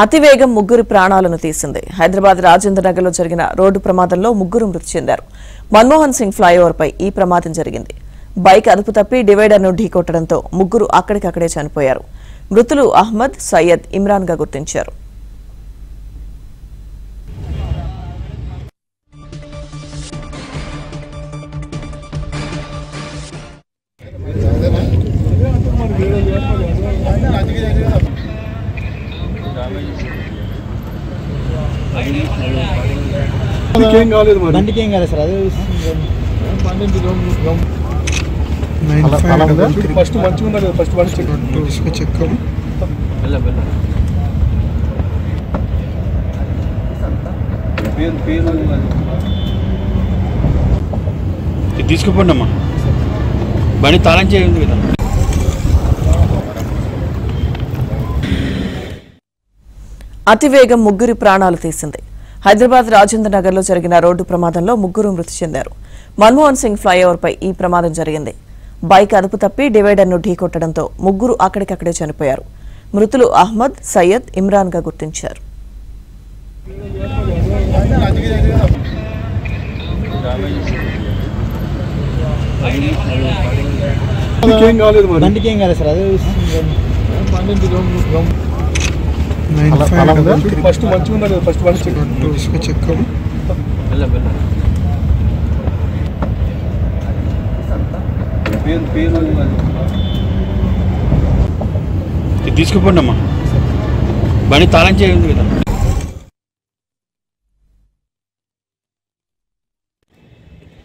అతివేగం ముగ్గురు ప్రాణాలను తీసింది. హైదరాబాద్ రాజేంద్ర నగర్లో జరిగిన రోడ్డు ప్రమాదంలో ముగ్గురు మృతి చెందారు. మన్మోహన్ సింగ్ ఫ్లైఓవర్ పై ఈ ప్రమాదం జరిగింది. బైక్ అదుపు తప్పి డివైడర్ను ఢీకొట్టడంతో ముగ్గురు అక్కడికక్కడే చనిపోయారు. మృతులు అహ్మద్, సయ్యద్, ఇమ్రాన్ గా గుర్తించారు. బండికేం కాలేదు సార్. అదే ఫస్ట్ మంచిగా ఉండాలి. ఫస్ట్ బండి చెక్ తీసుకుపోండి అమ్మా. బండి తాళం చేయండి కదా. అతివేగం ముగ్గురి ప్రాణాలు తీసింది. హైదరాబాద్ రాజేంద్ర నగర్లో జరిగిన రోడ్డు ప్రమాదంలో ముగ్గురు మృతి చెందారు. మన్మోహన్ సింగ్ ఫ్లైఓవర్ పై ఈ ప్రమాదం జరిగింది. బైక్ అదుపు తప్పి డివైడర్ను ఢీకొట్టడంతో ముగ్గురు అక్కడికక్కడే చనిపోయారు. మృతులు అహ్మద్, సయ్యద్, ఇమ్రాన్ గా గుర్తించారు. బండికేం కాలేదు సార్. అదే ఫస్ట్ మంచిగా ఉండాలి. ఫస్ట్ బండి చెక్ తీసుకుపోండి అమ్మా. బండి తాళం చేయండి కదా.